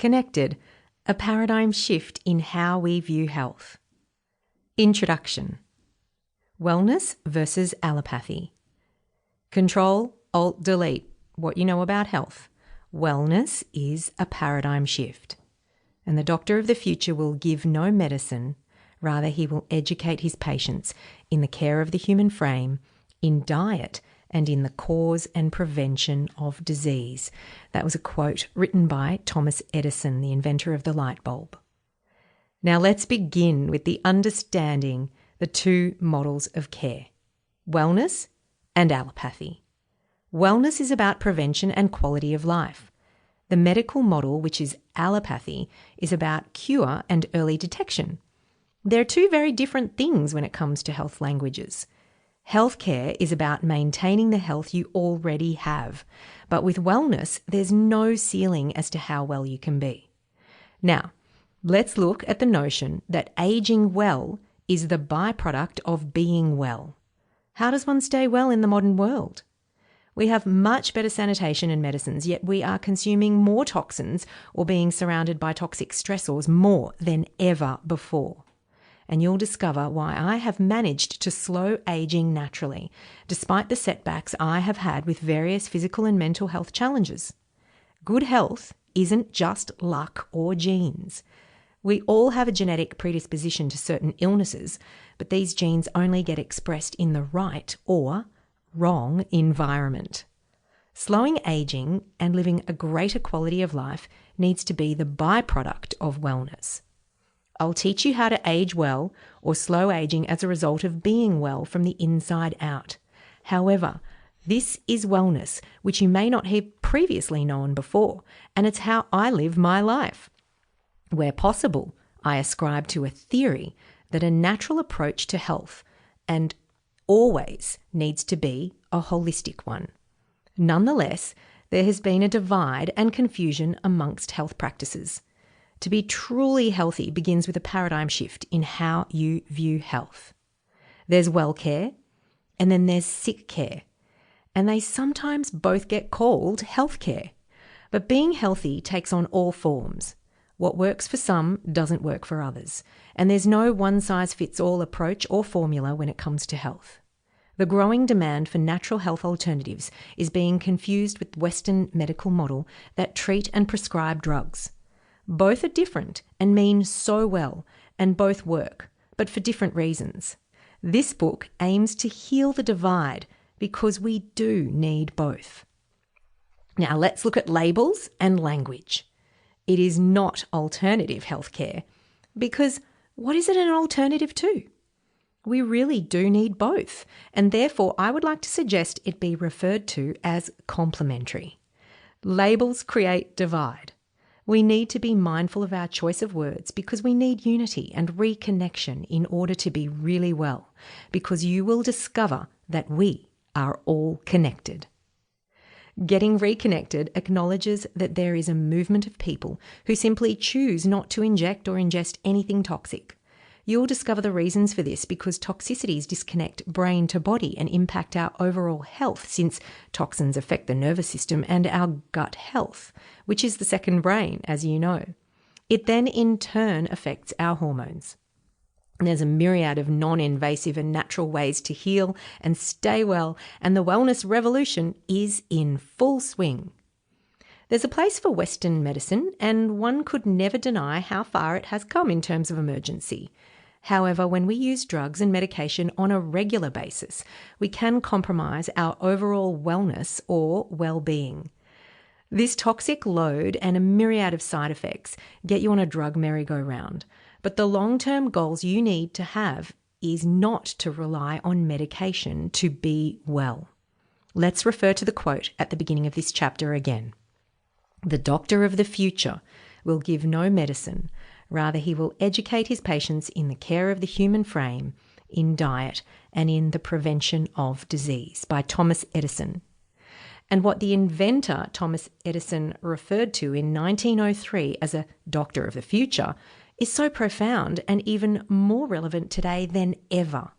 Connected, a paradigm shift in how we view health. Introduction. Wellness versus allopathy. Control, Alt, Delete, what you know about health. Wellness is a paradigm shift. And the doctor of the future will give no medicine, rather he will educate his patients in the care of the human frame, in diet, and in the cause and prevention of disease. That was a quote written by Thomas Edison, the inventor of the light bulb. Now let's begin with the understanding the two models of care, wellness and allopathy. Wellness is about prevention and quality of life. The medical model, which is allopathy, is about cure and early detection. They're two very different things when it comes to health languages. Healthcare is about maintaining the health you already have, but with wellness, there's no ceiling as to how well you can be. Now, let's look at the notion that aging well is the byproduct of being well. How does one stay well in the modern world? We have much better sanitation and medicines, yet we are consuming more toxins or being surrounded by toxic stressors more than ever before. And you'll discover why I have managed to slow aging naturally, despite the setbacks I have had with various physical and mental health challenges. Good health isn't just luck or genes. We all have a genetic predisposition to certain illnesses, but these genes only get expressed in the right or wrong environment. Slowing aging and living a greater quality of life needs to be the byproduct of wellness. I'll teach you how to age well or slow aging as a result of being well from the inside out. However, this is wellness, which you may not have previously known before, and it's how I live my life. Where possible, I ascribe to a theory that a natural approach to health and always needs to be a holistic one. Nonetheless, there has been a divide and confusion amongst health practices. To be truly healthy begins with a paradigm shift in how you view health. There's well care, and then there's sick care, and they sometimes both get called health care. But being healthy takes on all forms. What works for some doesn't work for others, and there's no one-size-fits-all approach or formula when it comes to health. The growing demand for natural health alternatives is being confused with the Western medical model that treat and prescribe drugs. Both are different and mean so well, and both work, but for different reasons. This book aims to heal the divide because we do need both. Now let's look at labels and language. It is not alternative healthcare, because what is it an alternative to? We really do need both, and therefore I would like to suggest it be referred to as complementary. Labels create divide. We need to be mindful of our choice of words because we need unity and reconnection in order to be really well, because you will discover that we are all connected. Getting reconnected acknowledges that there is a movement of people who simply choose not to inject or ingest anything toxic. You'll discover the reasons for this because toxicities disconnect brain to body and impact our overall health, since toxins affect the nervous system and our gut health, which is the second brain, as you know. It then in turn affects our hormones. There's a myriad of non-invasive and natural ways to heal and stay well, and the wellness revolution is in full swing. There's a place for Western medicine, and one could never deny how far it has come in terms of emergency. However, when we use drugs and medication on a regular basis, we can compromise our overall wellness or well-being. This toxic load and a myriad of side effects get you on a drug merry-go-round. But the long-term goals you need to have is not to rely on medication to be well. Let's refer to the quote at the beginning of this chapter again. The doctor of the future will give no medicine, rather he will educate his patients in the care of the human frame, in diet, and in the prevention of disease, by Thomas Edison. And what the inventor Thomas Edison referred to in 1903 as a doctor of the future is so profound and even more relevant today than ever.